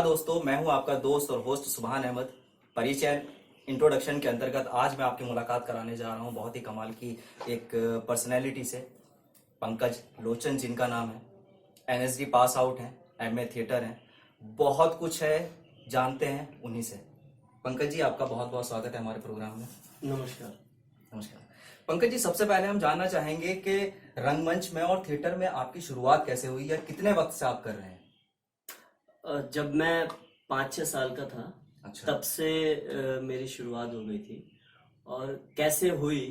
नमस्कार दोस्तों, मैं हूं आपका दोस्त और होस्ट सुभान अहमद। परिचय इंट्रोडक्शन के अंतर्गत आज मैं आपकी मुलाकात कराने जा रहा हूं बहुत ही कमाल की एक पर्सनैलिटी से। पंकज लोचन जिनका नाम है, एनएसडी पास आउट हैं, एमए थिएटर हैं, बहुत कुछ है, जानते हैं उन्हीं से। पंकज जी, आपका बहुत बहुत स्वागत है हमारे प्रोग्राम में। नमस्कार। नमस्कार पंकज जी, सबसे पहले हम जानना चाहेंगे कि रंगमंच में और थिएटर में आपकी शुरुआत कैसे हुई या कितने वक्त से आप कर रहे हैं? जब मैं 5-6 साल का था, अच्छा। तब से मेरी शुरुआत हो गई थी। और कैसे हुई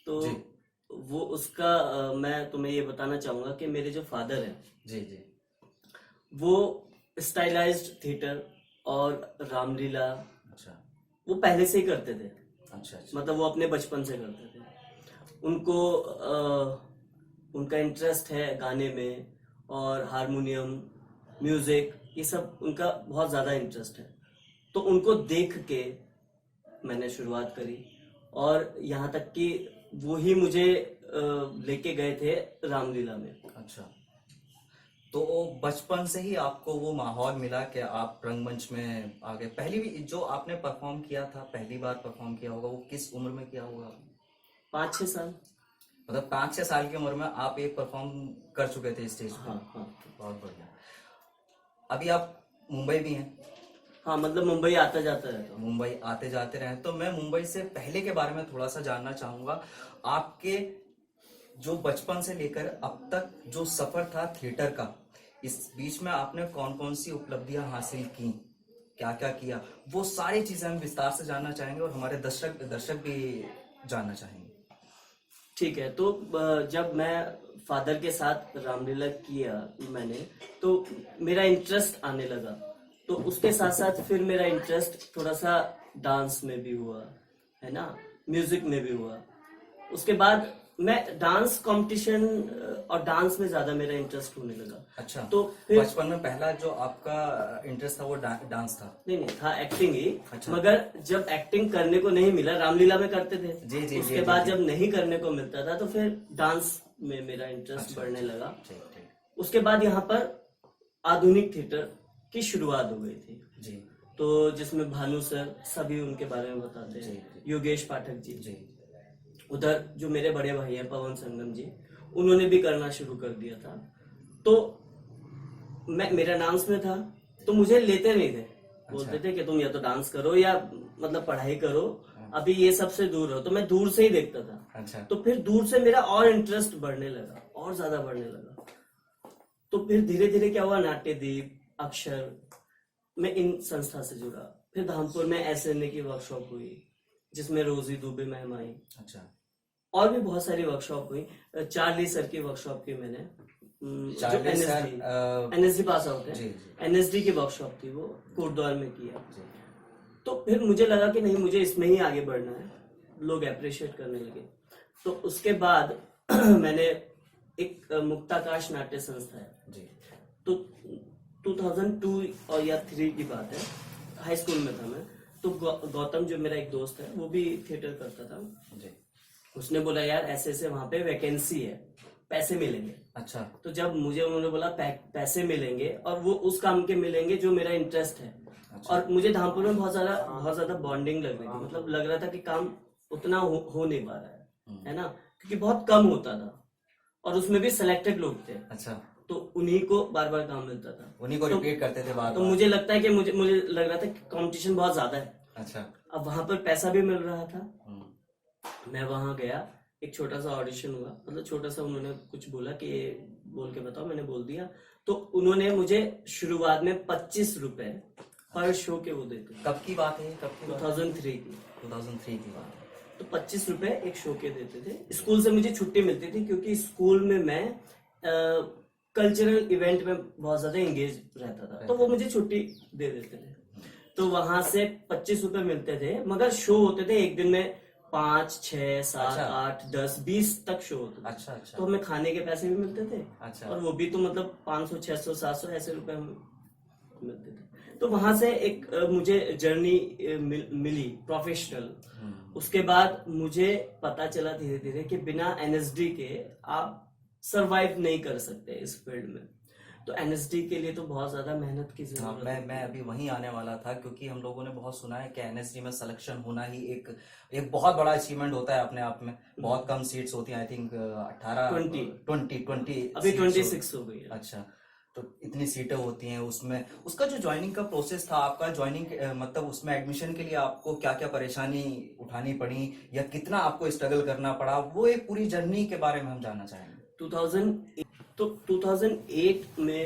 तो जी वो उसका मैं तुम्हें ये बताना चाहूंगा कि मेरे जो फादर हैं जी जी। वो स्टाइलाइज्ड थिएटर और रामलीला अच्छा वो पहले से ही करते थे। अच्छा अच्छा। मतलब वो अपने बचपन से करते थे। उनको उनका इंटरेस्ट है गाने में और हारमोनियम म्यूजिक, ये सब उनका बहुत ज़्यादा इंटरेस्ट है। तो उनको देख के मैंने शुरुआत करी और यहाँ तक कि वो ही मुझे लेके गए थे रामलीला में। अच्छा, तो बचपन से ही आपको वो माहौल मिला कि आप रंगमंच में आ गए। पहली भी जो आपने परफॉर्म किया था, पहली बार परफॉर्म किया होगा, वो किस उम्र में किया होगा? 5-6 साल। मतलब 5-6 साल की उम्र में आप एक परफॉर्म कर चुके थे स्टेज पे। हाँ हाँ। बहुत बढ़िया। अभी आप मुंबई भी हैं? हाँ, मतलब मुंबई आता जाता रहता हूँ। मुंबई आते जाते रहे, तो मैं मुंबई से पहले के बारे में थोड़ा सा जानना चाहूंगा। आपके जो बचपन से लेकर अब तक जो सफर था थिएटर का, इस बीच में आपने कौन कौन सी उपलब्धियां हासिल की, क्या क्या किया, वो सारी चीजें हम विस्तार से जानना चाहेंगे और हमारे दर्शक भी जानना चाहेंगे। ठीक है, तो जब मैं फादर के साथ रामलीला किया मैंने, तो मेरा इंटरेस्ट आने लगा। तो उसके साथ साथ फिर मेरा इंटरेस्ट थोड़ा सा डांस में भी हुआ, है ना, म्यूजिक में भी हुआ। उसके बाद मैं डांस कंपटीशन और डांस में ज्यादा मेरा इंटरेस्ट होने लगा। अच्छा, तो फिर बचपन में पहला जो आपका इंटरेस्ट था वो डांस था? नहीं था, एक्टिंग ही। अच्छा। मगर जब एक्टिंग करने को नहीं मिला, रामलीला में करते थे। जी जी। उसके बाद जब नहीं करने को मिलता था तो फिर डांस में मेरा इंटरेस्ट अच्छा, बढ़ने लगा। ठीक ठीक। उसके बाद यहाँ पर आधुनिक थिएटर की शुरुआत हो गई थी, जी तो जिसमें भानु सर सभी उनके बारे में बताते जी, हैं, योगेश पाठक जी। जी। उधर जो मेरे बड़े भाई हैं पवन संगम जी, उन्होंने भी करना शुरू कर दिया था। तो मेरा डांस में था, तो मुझे लेते नहीं थे। बोलते थे कि तुम या तो डांस करो या मतलब पढ़ाई करो, अभी ये सबसे दूर रहो। तो मैं दूर से ही देखता था। अच्छा। तो फिर दूर से मेरा और इंटरेस्ट बढ़ने लगा, और ज्यादा बढ़ने लगा। तो फिर धीरे धीरे क्या हुआ, नाट्यदीप, अक्षर में इन संस्था से जुड़ा। फिर धामपुर में एसएनए की वर्कशॉप हुई, जिसमें रोजी दुबे मैम आई। अच्छा। और भी बहुत सारी वर्कशॉप हुई। चार्ली सर की वर्कशॉप की मैंने, जो Charlie sir, NSD pass out जी है, जी एनएसडी की वर्कशॉप थी, वो कोटद्वार में किया। जी। तो फिर मुझे लगा कि नहीं, मुझे इसमें ही आगे बढ़ना है। लोग अप्रिशिएट करने लगे। तो उसके बाद मैंने एक मुक्ताकाश नाट्य संस्था है, जी। तो 2002 और या 3 की बात है, हाई स्कूल में था मैं। तो गौतम जो मेरा एक दोस्त है, वो भी थिएटर करता था जी। उसने बोला यार ऐसे ऐसे वहां पे वैकेंसी है, पैसे मिलेंगे। अच्छा। तो जब मुझे उन्होंने बोला पैसे मिलेंगे और वो उस काम के मिलेंगे जो मेरा इंटरेस्ट है। अच्छा। और मुझे धामपुर में बहुत ज्यादा बॉन्डिंग लग रही थी। मतलब लग रहा था कि काम उतना हो नहीं पा रहा है ना, क्योंकि बहुत कम होता था और उसमें भी सिलेक्टेड लोग थे। अच्छा, तो उन्हीं को बार बार काम मिलता था, उन्हीं को रिपीट करते थे बार तो बार। मुझे लगता है कि मुझे लग रहा था कि कंपटीशन बहुत ज्यादा है। अच्छा। अब वहां पर पैसा भी मिल रहा था। मैं वहां गया, एक छोटा सा ऑडिशन हुआ। मतलब छोटा सा, उन्होंने कुछ बोला कि ये बोल के बताओ, मैंने बोल दिया। तो उन्होंने मुझे शुरुआत में 25 रुपए पर शो के वो देते। कब की बात है? कब की बात? 2003 की। 2003 की बात है। तो 25 रुपए एक शो के देते थे। स्कूल से मुझे छुट्टी मिलती थी, क्योंकि स्कूल में मैं कल्चरल इवेंट में बहुत ज्यादा एंगेज रहता था, तो वो मुझे छुट्टी दे देते थे। तो वहां से 25 रुपए मिलते थे, मगर शो होते थे एक दिन में 5, 6, 7, अच्छा। 8, 10, 20 तक शो होते थे। अच्छा अच्छा। तो हमें खाने के पैसे भी मिलते थे। अच्छा। और वो भी तो मतलब 500, 600, 700 ऐसे रुपए हमें मिलते थे। तो वहां से एक मुझे जर्नी मिली प्रोफेशनल। उसके बाद मुझे पता चला धीरे धीरे कि बिना एनएसडी के आप सरवाइव नहीं कर सकते इस फील्ड में। तो एनएसडी के लिए तो बहुत ज्यादा मेहनत की हाँ, जरूरत मैं अभी वहीं आने वाला था, क्योंकि हम लोगों ने बहुत सुना है कि एनएसडी में सिलेक्शन होना ही एक बहुत बड़ा अचीवमेंट होता है अपने आप में। बहुत कम सीट्स होती हैं, आई थिंक 18 20 20 अभी सीट्स 26 हो गई है। अच्छा, तो इतनी सीटें होती हैं उसमें। उसका जो ज्वाइनिंग का प्रोसेस था आपका, ज्वाइनिंग मतलब उसमें एडमिशन के लिए आपको क्या क्या परेशानी उठानी पड़ी, या कितना आपको स्ट्रगल करना पड़ा, वो एक पूरी जर्नी के बारे में हम जानना चाहेंगे। 2008 तो 2008 में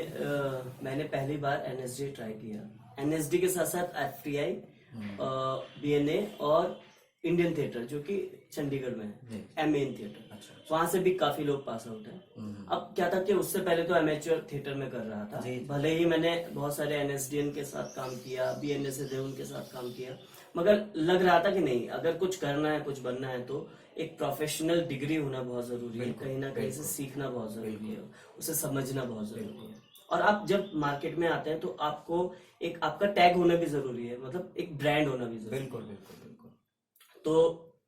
मैंने पहली बार एनएसडी ट्राई किया। एनएसडी के साथ साथ एफटीआई, बीएनए और इंडियन थिएटर जो कि चंडीगढ़ में है, एमएन थिएटर। अच्छा, वहां से भी काफी लोग पास आउट है। अब क्या था कि उससे पहले तो एमेच्योर थिएटर में कर रहा था। भले ही मैंने बहुत सारे एनएसडीएन के साथ काम किया, बीएनए से थे उनके साथ काम किया, मगर लग रहा था कि नहीं, अगर कुछ करना है, कुछ बनना है तो एक प्रोफेशनल डिग्री होना बहुत जरूरी है। कहीं ना कहीं से सीखना बहुत जरूरी है, उसे समझना बहुत जरूरी है। और आप जब मार्केट में आते हैं तो आपको एक आपका टैग होना भी जरूरी है, मतलब एक ब्रांड होना भी जरूरी है। बिल्कुल बिल्कुल बिल्कुल। तो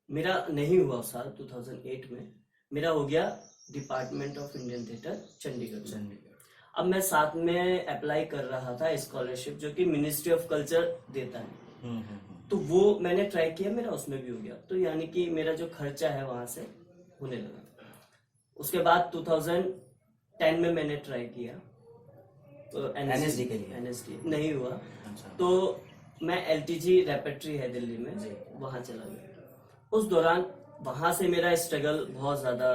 मेरा नहीं हुआ उस साल 2008 में, मेरा हो गया department of Indian theatre Chandigarh. अब मैं साथ में अप्लाई कर रहा था स्कॉलरशिप जो कि मिनिस्ट्री ऑफ कल्चर देता है, तो वो मैंने ट्राई किया, मेरा उसमें भी हो गया। तो यानी कि मेरा जो खर्चा है वहां से होने लगा। उसके बाद 2010 में मैंने ट्राई किया एनएसडी के लिए। एनएसडी नहीं हुआ। अच्छा। तो मैं एलटीजी रेपेट्री है दिल्ली में, वहां चला गया। उस दौरान वहां से मेरा स्ट्रगल बहुत ज्यादा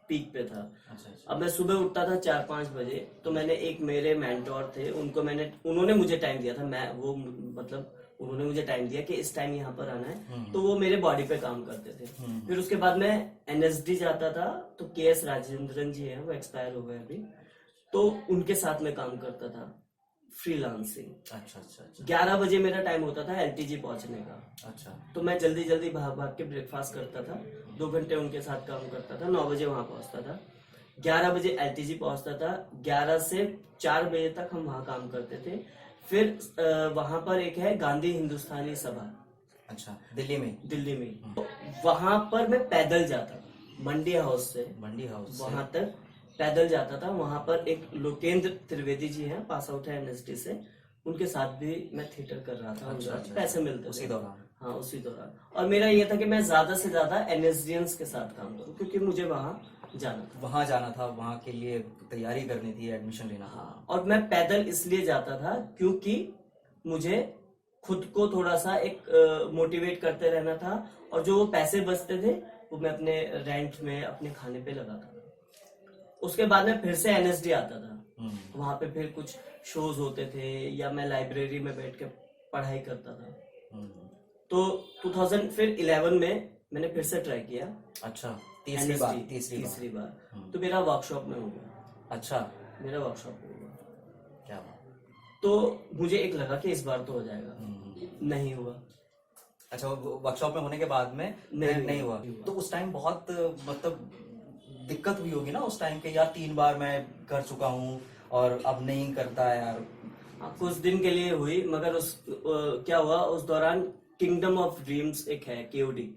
पीक पे था। अच्छा। अब मैं सुबह उठता था 4-5 बजे, तो मैंने एक मेरे मेंटोर थे, उन्होंने मुझे टाइम दिया था। मतलब उन्होंने मुझे टाइम दिया कि इस टाइम यहाँ पर आना है, तो वो मेरे बॉडी पे काम करते थे। फिर उसके बाद मैं एनएसडी जाता था, तो केएस राजेंद्रन जी हैं, वो एक्सपायर हो गए अभी, तो उनके साथ में काम करता था फ्रीलांसिंग। अच्छा अच्छा अच्छा। 11 बजे मेरा टाइम होता था एलटीजी पहुंचने का। अच्छा। तो मैं जल्दी जल्दी भाग भाग के ब्रेकफास्ट करता था, 2 घंटे उनके साथ काम करता था, 9 बजे वहां पहुंचता था, 11 बजे एलटीजी पहुंचता था, 11 से 4 बजे तक हम वहां काम करते थे। फिर वहां पर एक है गांधी हिंदुस्तानी सभा। अच्छा, दिल्ली में। तो वहां पर मैं पैदल जाता था, मंडी हाउस से वहां तक पैदल जाता था। वहां पर एक लोकेंद्र त्रिवेदी जी हैं, पास आउट है एनएसडी से, उनके साथ भी मैं थिएटर कर रहा था। अच्छा, पैसे मिलते उसी थे दौरान। हाँ, उसी दौरान। और मेरा ये था कि मैं ज्यादा से ज्यादा एनएसडियंस के साथ काम करूं, क्योंकि मुझे वहां जाना था, वहां के लिए तैयारी करनी थी, एडमिशन लेना था। हाँ, और मैं पैदल इसलिए जाता था क्योंकि मुझे खुद को थोड़ा सा एक मोटिवेट करते रहना था, और जो वो पैसे बचते थे वो मैं अपने रेंट में, अपने खाने पे लगाता था। उसके बाद में फिर से एनएसडी आता था, वहां पे फिर कुछ शोज होते थे, या मैं लाइब्रेरी में बैठ के पढ़ाई करता था। तो 2011 में मैंने फिर से ट्राई किया। अच्छा, तीसरी बार तो मेरा वर्कशॉप में हो गया। अच्छा, मेरा वर्कशॉप में हुआ। क्या बात। तो मुझे एक लगा कि इस बार तो हो जाएगा, नहीं हुआ। अच्छा, वर्कशॉप में होने के बाद में नहीं हुआ। तो उस टाइम बहुत मतलब दिक्कत हुई होगी ना उस टाइम के, यार 3 बार मैं कर चुका हूँ और अब नहीं करता है यार। कुछ दिन के लिए हुई, मगर क्या हुआ उस दौरान, किंगडम ऑफ ड्रीम्स एक है केओडी,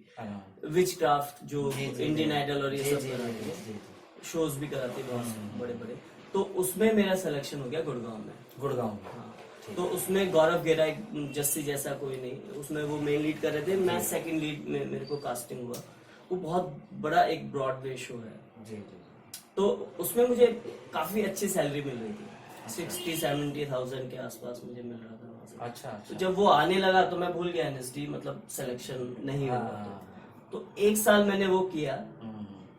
विच क्राफ्ट, जो इंडियन आइडल और ये सब कराती है, शोज भी कराती है बहुत बड़े बड़े। तो उसमें मेरा सिलेक्शन हो गया गुड़गांव में। हाँ, तो उसमें गौरव गेरा, जस्सी जैसा कोई नहीं, उसमें वो मेन लीड कर रहे थे, मैं सेकंड लीड में मेरे को कास्टिंग हुआ। वो बहुत बड़ा एक ब्रॉडवे शो है जी। तो उसमें मुझे काफी अच्छी सैलरी मिल रही थी, 60-70,000 के आसपास मुझे मिल रहा था वहां से। अच्छा। तो जब वो आने लगा तो मैं भूल गया एनएसडी, मतलब सिलेक्शन नहीं हुआ। तो 1 साल मैंने वो किया।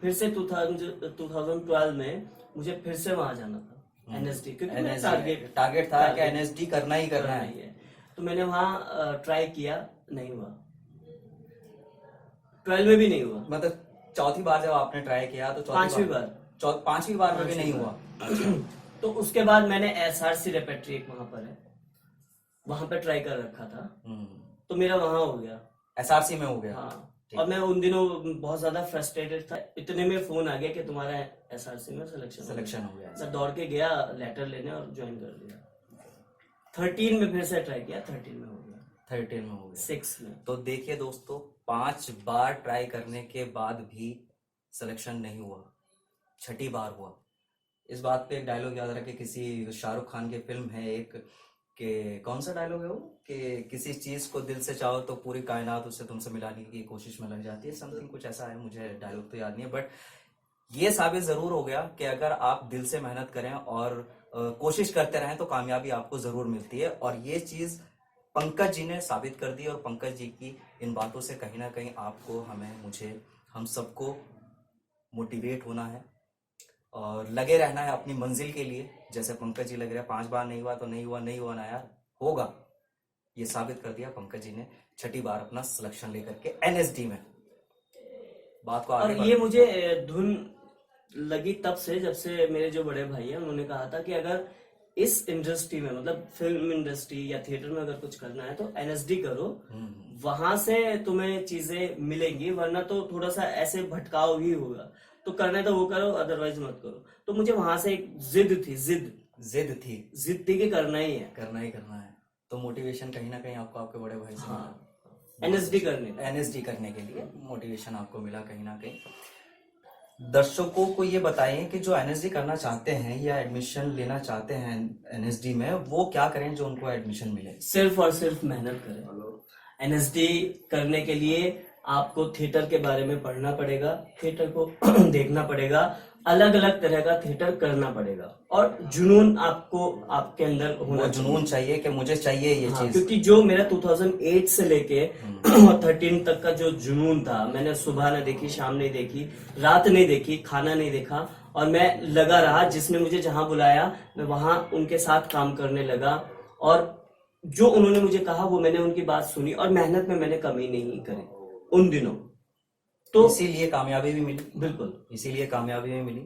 फिर से 2012 में मुझे फिर से वहां जाना था एनएसडी, क्योंकि मेरा टारगेट था कि एनएसडी करना ही है। तो मैंने वहां ट्राई किया, नहीं हुआ। 12 में भी नहीं हुआ। मतलब चौथी बार जब आपने ट्राई किया तो पांचवी बार में भी नहीं हुआ। तो उसके बाद मैंने एसआरसी रेपेट्री एक वहां पर है, वहां पे ट्राई कर रखा था, तो मेरा वहां हो गया, एसआरसी में हो गया। हाँ। और मैं उन दिनों बहुत ज्यादा फ्रस्ट्रेटेड था, इतने में फोन आ गया कि तुम्हारा एसआरसी में सिलेक्शन हो गया। मैं दौड़ के गया लेटर लेने और ज्वाइन कर लिया। 13 में फिर से ट्राई किया, 13 में हो गया। 6 में। तो देखिए दोस्तों, 5 बार ट्राई करने के बाद भी सिलेक्शन नहीं हुआ, छठी बार हुआ। इस बात पे एक डायलॉग याद रखे, किसी शाहरुख खान की फिल्म है एक, कि कौन सा डायलॉग है वो, कि किसी चीज को दिल से चाहो तो पूरी कायनात उससे तुमसे मिलाने की कोशिश में लग जाती है, समथिंग कुछ ऐसा है, मुझे डायलॉग तो याद नहीं है। बट ये साबित जरूर हो गया कि अगर आप दिल से मेहनत करें और कोशिश करते रहें तो कामयाबी आपको जरूर मिलती है। और ये चीज पंकज जी ने साबित कर दी, और पंकज जी की इन बातों से कहीं ना कहीं आपको, हमें, मुझे, हम सबको मोटिवेट होना है और लगे रहना है अपनी मंजिल के लिए। जैसे पंकज जी लग रहा है, 5 बार नहीं हुआ तो नहीं हुआ, नहीं हुआ ना यार, होगा। ये साबित कर दिया पंकज जी ने 6ठी बार अपना सिलेक्शन लेकर के एनएसडी में। बात को और आगे ये मुझे धुन लगी तब से जब से मेरे जो बड़े भाई हैं उन्होंने कहा था कि अगर इस इंडस्ट्री में, मतलब फिल्म इंडस्ट्री या थिएटर में अगर कुछ करना है तो एनएसडी करो, वहां से तुम्हें चीजें मिलेंगी, वरना तो थोड़ा सा ऐसे भटकाव ही होगा। तो करना है तो वो करो, अदरवाइज मत करो। तो मुझे वहां से एक जिद थी, जिद थी कि करना ही है, करना ही करना है। तो मोटिवेशन कहीं ना कहीं आपको आपके बड़े भाई से हाँ, एनएसडी करने के लिए मोटिवेशन आपको मिला कहीं ना कहीं। दर्शकों को ये बताइए कि जो एनएसडी करना चाहते हैं या एडमिशन लेना चाहते हैं एनएसडी में, वो क्या करें जो उनको एडमिशन मिले? सिर्फ और सिर्फ मेहनत करें। एनएसडी करने के लिए आपको थिएटर के बारे में पढ़ना पड़ेगा, थिएटर को देखना पड़ेगा, अलग अलग तरह का थिएटर करना पड़ेगा, और जुनून आपको आपके अंदर होना, जुनून चाहिए कि मुझे चाहिए ये चीज। क्योंकि जो मेरा 2008 से लेके 13 तक का जो जुनून था, मैंने सुबह नहीं देखी, शाम नहीं देखी, रात नहीं देखी, खाना नहीं देखा, और मैं लगा रहा। जिसने मुझे जहां बुलाया मैं वहां उनके साथ काम करने लगा, और जो उन्होंने मुझे कहा वो मैंने उनकी बात सुनी, और मेहनत में मैंने कमी नहीं करी उन दिनों। तो इसीलिए कामयाबी भी मिली। बिल्कुल, इसीलिए कामयाबी भी मिली।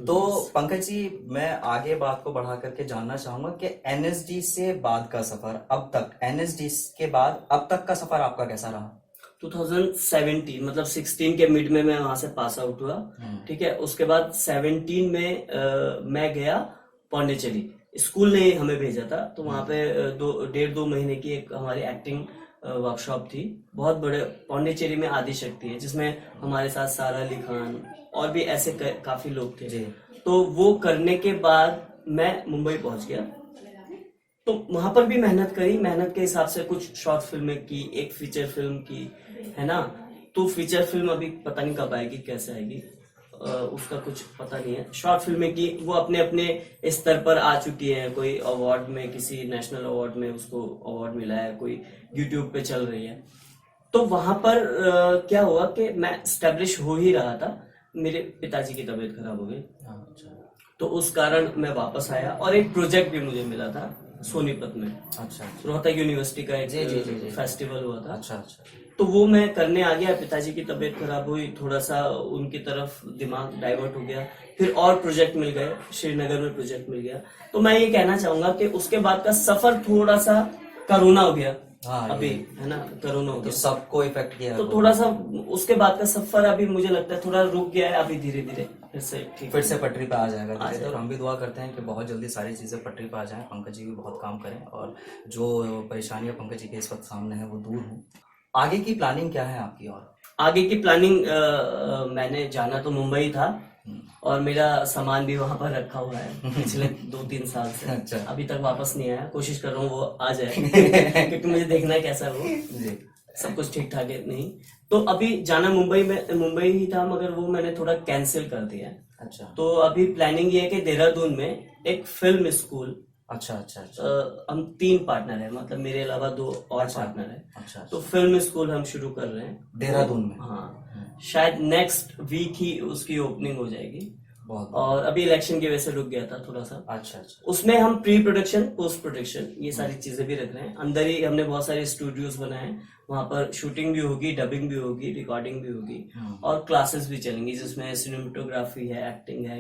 तो पंकज जी, मैं आगे बात को बढ़ा करके जानना चाहूंगा कि एनएसडी से बाद का सफर, अब तक एनएसडी के बाद अब तक का सफर आपका कैसा रहा? 2017 मतलब 16 के मिड में मैं वहां से पास आउट हुआ, ठीक है। उसके बाद 17 में मैं गया पौंडीचेरी, स्कूल ने हमें भेजा था। तो वहां पे 1.5-2 महीने की एक हमारी एक्टिंग वर्कशॉप थी, बहुत बड़े पौंडीचेरी में आदिशक्ति है, जिसमें हमारे साथ सारा अली खान और भी ऐसे काफी लोग थे। तो वो करने के बाद मैं मुंबई पहुंच गया। तो वहां पर भी मेहनत करी, मेहनत के हिसाब से कुछ शॉर्ट फिल्में की, एक फीचर फिल्म की, है ना। तो फीचर फिल्म अभी पता नहीं कब आएगी, कैसे आएगी, उसका कुछ पता नहीं है। शॉर्ट फिल्में की, वो अपने अपने स्तर पर आ चुकी है। कोई अवार्ड में, किसी नेशनल अवार्ड में उसको अवार्ड मिला है, कोई यूट्यूब पे चल रही है। तो वहां पर क्या हुआ कि मैं स्टैब्लिश हो ही रहा था, मेरे पिताजी की तबीयत खराब हो गई। तो उस कारण मैं वापस आया, और एक प्रोजेक्ट भी मुझे मिला था सोनीपत में। अच्छा। रोहतक यूनिवर्सिटी का एक फेस्टिवल हुआ था। अच्छा। तो वो मैं करने आ गया। पिताजी की तबीयत खराब हुई, थोड़ा सा उनकी तरफ दिमाग डाइवर्ट हो गया। फिर और प्रोजेक्ट मिल गए, श्रीनगर में प्रोजेक्ट मिल गया। तो मैं ये कहना चाहूंगा कि उसके बाद का सफर थोड़ा सा कोरोना हो गया। अभी है ना, कोरोना हो गया, तो सबको इफेक्ट किया। तो थोड़ा सा उसके बाद का सफर अभी मुझे लगता है थोड़ा रुक गया है। अभी धीरे धीरे फिर से पटरी पे आ जाएगा धीरे धीरे। और हम भी दुआ करते हैं कि बहुत जल्दी सारी चीजें पटरी पे आ जाएं, पंकज जी भी बहुत काम करें, और जो परेशानियां पंकज जी के इस वक्त सामने है वो दूर हों। आगे की प्लानिंग क्या है आपकी? और आगे की प्लानिंग, मैंने जाना तो मुंबई था, और मेरा सामान भी वहां पर रखा हुआ है पिछले 2-3 साल से। अच्छा। अभी तक वापस नहीं आया, कोशिश कर रहा हूँ वो आ जाए क्योंकि मुझे देखना है कैसा वो जी। सब कुछ ठीक ठाक है नहीं। तो अभी जाना मुंबई ही था, मगर वो मैंने थोड़ा कैंसिल कर दिया। अच्छा। तो अभी प्लानिंग ये है कि देहरादून में एक फिल्म स्कूल, अच्छा। हम 3 पार्टनर हैं, मतलब मेरे अलावा 2 और पार्टनर हैं। अच्छा। तो फिल्म स्कूल हम शुरू कर रहे हैं देहरादून में। हाँ, शायद नेक्स्ट वीक ही उसकी ओपनिंग हो जाएगी। बहुत। और अभी इलेक्शन की वजह से रुक गया था थोड़ा सा। अच्छा। उसमें हम प्री प्रोडक्शन, पोस्ट प्रोडक्शन, ये सारी चीजें भी रख रहे हैं। अंदर ही हमने बहुत सारे स्टूडियोज बनाए हैं, वहां पर शूटिंग भी होगी, डबिंग भी होगी, रिकॉर्डिंग भी होगी, और क्लासेस भी चलेंगी जिसमें सिनेमेटोग्राफी है, एक्टिंग है,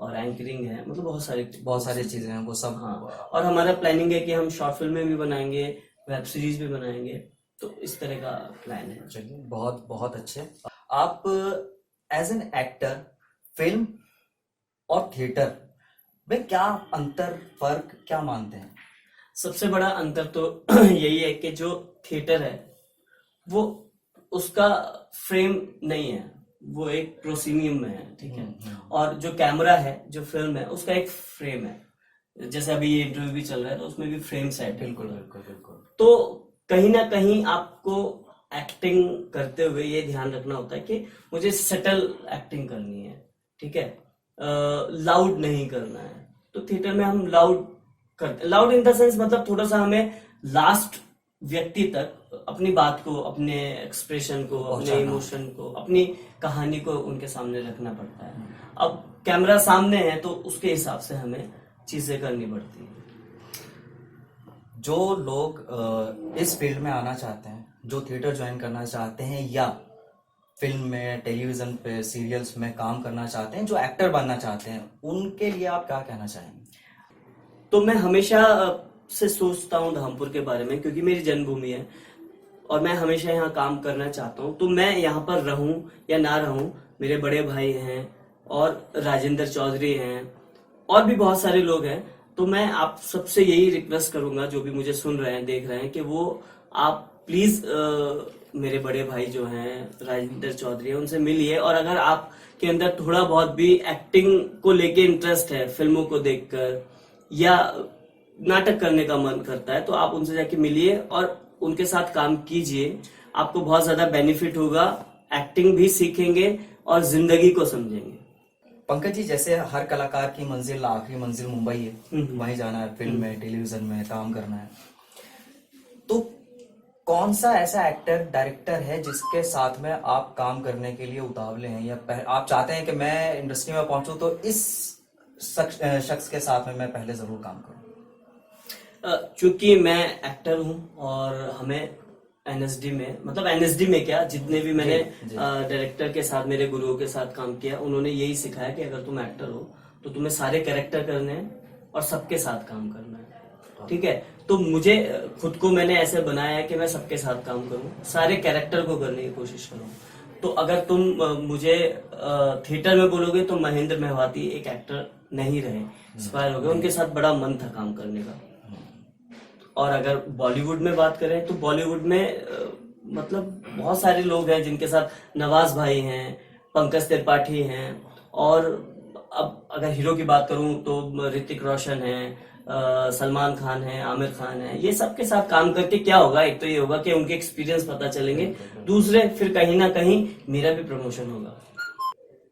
और एंकरिंग है, मतलब बहुत सारी चीजें हैं वो सब। हाँ, और हमारा प्लानिंग है कि हम शॉर्ट फिल्में भी बनाएंगे, वेब सीरीज भी बनाएंगे। तो इस तरह का प्लान है। चलिए, बहुत बहुत अच्छे। आप एज एन एक्टर फिल्म और थिएटर में क्या अंतर, फर्क क्या मानते हैं? सबसे बड़ा अंतर तो यही है कि जो थिएटर है वो उसका फ्रेम नहीं है, वो एक प्रोसीनियम में है, ठीक है। और जो कैमरा है, जो फिल्म है, उसका एक फ्रेम है। जैसे अभी ये इंटरव्यू भी चल रहा है तो उसमें भी फ्रेम सेट है। बिल्कुल बिल्कुल बिल्कुल। तो कहीं ना कहीं आपको एक्टिंग करते हुए ये ध्यान रखना होता है कि मुझे सटल एक्टिंग करनी है, ठीक है, लाउड नहीं करना है। तो थिएटर में हम लाउड करते, लाउड इन द सेंस मतलब थोड़ा सा हमें लास्ट व्यक्ति तक अपनी बात को, अपने एक्सप्रेशन को, अपने पहुंचाना। इमोशन को, अपनी कहानी को उनके सामने रखना पड़ता है। अब कैमरा सामने है तो उसके हिसाब से हमें चीजें करनी पड़ती है। जो लोग इस फील्ड में आना चाहते हैं, जो थिएटर ज्वाइन करना चाहते हैं या फिल्म में, टेलीविजन पे, सीरियल्स में काम करना चाहते हैं, जो एक्टर बनना चाहते हैं, उनके लिए आप क्या कहना चाहेंगे? तो मैं हमेशा से सोचता हूँ धामपुर के बारे में, क्योंकि मेरी जन्मभूमि है और मैं हमेशा यहाँ काम करना चाहता हूँ। तो मैं यहाँ पर रहूं या ना रहूं, मेरे बड़े भाई हैं और राजेंद्र चौधरी हैं और भी बहुत सारे लोग हैं। तो मैं आप सबसे यही रिक्वेस्ट करूंगा, जो भी मुझे सुन रहे हैं, देख रहे हैं, कि वो आप प्लीज मेरे बड़े भाई जो हैं राजेंद्र चौधरी हैं, उनसे मिलिए। और अगर आपके अंदर थोड़ा बहुत भी एक्टिंग को लेके इंटरेस्ट है, फिल्मों को देखकर या नाटक करने का मन करता है, तो आप उनसे जाके मिलिए और उनके साथ काम कीजिए। आपको बहुत ज्यादा बेनिफिट होगा, एक्टिंग भी सीखेंगे और जिंदगी को समझेंगे। पंकज जी, जैसे हर कलाकार की मंजिल, आखिरी मंजिल मुंबई है, वहीं जाना है, फिल्म में, टेलीविजन में काम करना है। तो कौन सा ऐसा एक्टर, डायरेक्टर है जिसके साथ में आप काम करने के लिए उतावले हैं, या आप चाहते हैं कि मैं इंडस्ट्री में पहुंचूं तो इस शख्स के साथ में मैं पहले जरूर काम करूं? चूंकि मैं एक्टर हूं और हमें एनएसडी में, मतलब एनएसडी में क्या, जितने भी मैंने डायरेक्टर के साथ, मेरे गुरुओं के साथ काम किया, उन्होंने यही सिखाया कि अगर तुम एक्टर हो तो तुम्हें सारे कैरेक्टर करने हैं और सबके साथ काम करना है, ठीक है। तो मुझे खुद को मैंने ऐसे बनाया है कि मैं सबके साथ काम करूं, सारे कैरेक्टर को करने की कोशिश करूं। तो अगर तुम मुझे थिएटर में बोलोगे तो महेंद्र मेवाती एक एक्टर नहीं रहे, एक्सपायर हो गए, उनके साथ बड़ा मन था काम करने का। और अगर बॉलीवुड में बात करें तो बॉलीवुड में मतलब बहुत सारे लोग हैं जिनके साथ नवाज भाई हैं, पंकज त्रिपाठी हैं, और अब अगर हीरो की बात करूं तो ऋतिक रोशन है, सलमान खान है, आमिर खान है। ये सब के साथ काम करके क्या होगा, एक तो ये होगा कि उनके एक्सपीरियंस पता चलेंगे, दूसरे फिर कहीं ना कहीं मेरा भी प्रमोशन होगा।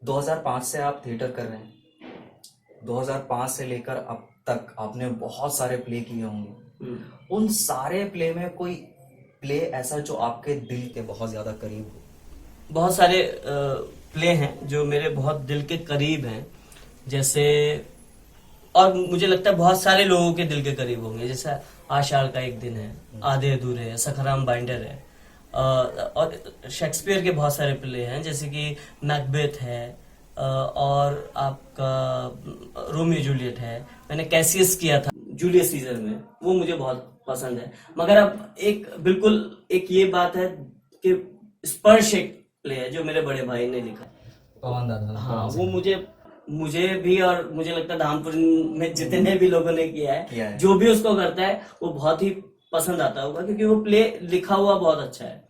2005 से आप थिएटर कर रहे हैं। 2005 से लेकर अब तक आपने बहुत सारे प्ले किए होंगे। उन सारे प्ले में कोई प्ले ऐसा जो आपके दिल के बहुत ज्यादा करीब हो? बहुत सारे प्ले हैं जो मेरे बहुत दिल के करीब हैं, जैसे, और मुझे लगता है बहुत सारे लोगों के दिल के करीब होंगे। जैसे आषाढ़ का एक दिन है, आधे अधूरे है, सखाराम बाइंडर है, और शेक्सपियर के बहुत सारे प्ले हैं, जैसे कि मैकबेथ है, और आपका रोमियो जूलियट है। मैंने कैसियस किया था जूलियस सीजर में, वो मुझे बहुत पसंद है। मगर अब एक बिल्कुल एक ये बात है कि स्पर्श एक प्ले है जो मेरे बड़े भाई ने लिखा, पवन दादा। हाँ, वो मुझे भी, और मुझे लगता है धामपुर में जितने भी लोगों ने किया है, जो भी उसको करता है वो बहुत ही पसंद आता होगा, क्योंकि वो प्ले लिखा हुआ बहुत अच्छा है।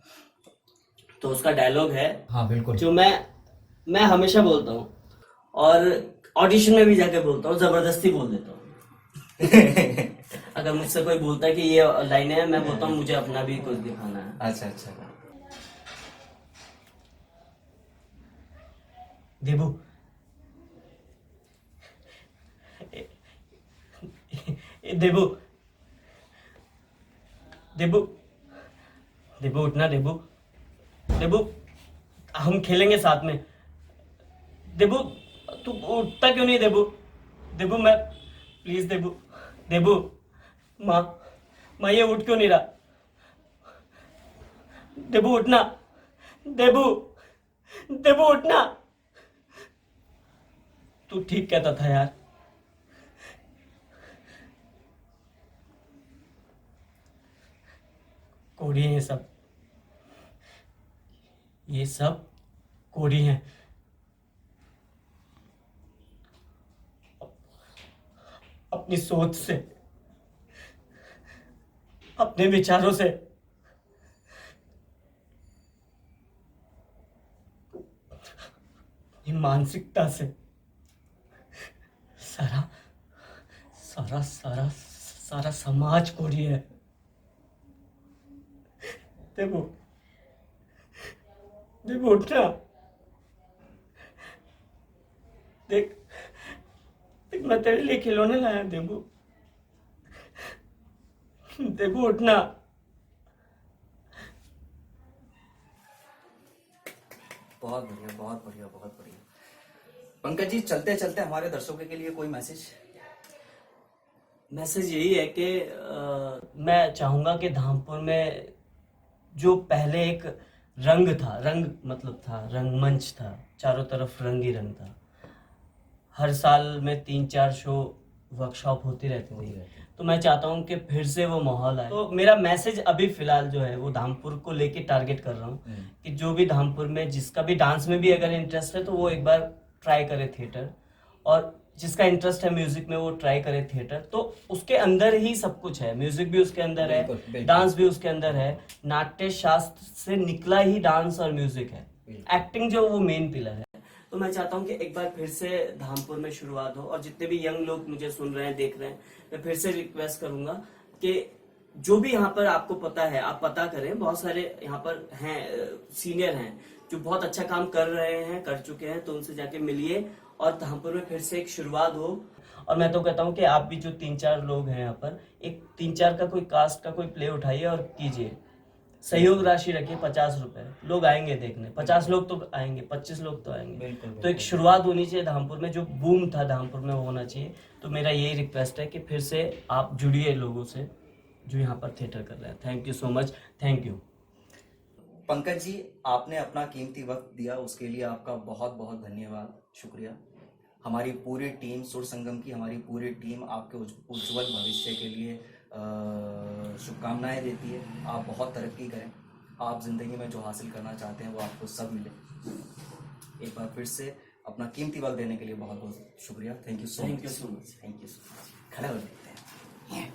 तो उसका डायलॉग है, हाँ बिल्कुल, जो मैं हमेशा बोलता हूँ और ऑडिशन में भी जाके बोलता हूँ, जबरदस्ती बोल देता हूँ। अगर मुझसे कोई बोलता है कि ये लाइन है, मैं बोलता हूँ मुझे अपना भी कुछ दिखाना है। अच्छा अच्छा। देबू, देबू, देबू, देबू उठना, देबू, देबू, हम खेलेंगे साथ में। देबू, तू उठता क्यों नहीं? देबू, देबू, मैं प्लीज, देबू, देबू, माँ ये उठ क्यों नहीं रहा? देबू उठना, देबू, देबू उठना। तू ठीक कहता था यार, कोड़ी हैं ये सब कोड़ी हैं। अपनी सोच से, अपने विचारों से ये मानसिकता से सारा सारा सारा सारा समाज कोरी है। देखो देखो उठना, देख देख मैं तेरे लिए खिलौने लाया। देखो देखो उठना। बहुत बढ़िया, बहुत बढ़िया, बहुत बढ़िया। पंकज जी, चलते चलते हमारे दर्शकों के लिए कोई मैसेज? मैसेज यही है कि मैं चाहूंगा कि धामपुर में जो पहले एक रंग था, रंग मतलब था, रंगमंच था, चारों तरफ रंग ही रंग था, हर साल में 3-4 शो वर्कशॉप होती रहती थी, तो मैं चाहता हूँ कि फिर से वो माहौल आए। तो मेरा मैसेज अभी फिलहाल जो है वो धामपुर को लेके टारगेट कर रहा हूँ कि जो भी धामपुर में जिसका भी डांस में भी अगर इंटरेस्ट है तो वो एक बार ट्राई करे थिएटर, और जिसका इंटरेस्ट है म्यूजिक में वो ट्राई करे थिएटर। तो उसके अंदर ही सब कुछ है, म्यूजिक भी उसके अंदर है, बिल्कुल, बिल्कुल। डांस भी उसके अंदर है, नाट्य शास्त्र से निकला ही डांस और म्यूजिक है, एक्टिंग जो वो मेन पिलर है। तो मैं चाहता हूँ कि एक बार फिर से धामपुर में शुरुआत हो, और जितने भी यंग लोग मुझे सुन रहे हैं, देख रहे हैं, मैं फिर से रिक्वेस्ट करूंगा कि जो भी यहाँ पर आपको पता है आप पता करें। बहुत सारे यहाँ पर हैं, सीनियर हैं जो बहुत अच्छा काम कर रहे हैं, कर चुके हैं, तो उनसे जाके मिलिए और धामपुर में फिर से एक शुरुआत हो। और मैं तो कहता हूँ कि आप भी जो 3-4 लोग हैं यहाँ पर, एक 3-4 का कोई कास्ट का कोई प्ले उठाइए और कीजिए। सहयोग राशि रखिए 50 रुपए, लोग आएंगे देखने, 50 लोग तो आएंगे, 25 लोग तो आएंगे। बिल्कुल, तो एक शुरुआत होनी चाहिए धामपुर में, जो बूम था धामपुर में वो होना चाहिए। तो मेरा यही रिक्वेस्ट है कि फिर से आप जुड़िए लोगों से जो यहाँ पर थिएटर कर रहे हैं। Thank you so much, thank you. Pankaj ji, आपने अपना कीमती वक्त दिया, उसके लिए आपका बहुत बहुत धन्यवाद, शुक्रिया। हमारी पूरी टीम, सुर संगम की हमारी पूरी टीम आपके उज्जवल भविष्य के लिए शुभकामनाएं देती है। आप बहुत तरक्की करें, आप जिंदगी में जो हासिल करना चाहते हैं वो आपको सब मिले। एक बार फिर से अपना कीमती वक्त देने के लिए बहुत बहुत शुक्रिया। Thank you so much. Thank you so much. Thank you so much. खड़ा हो जाते हैं।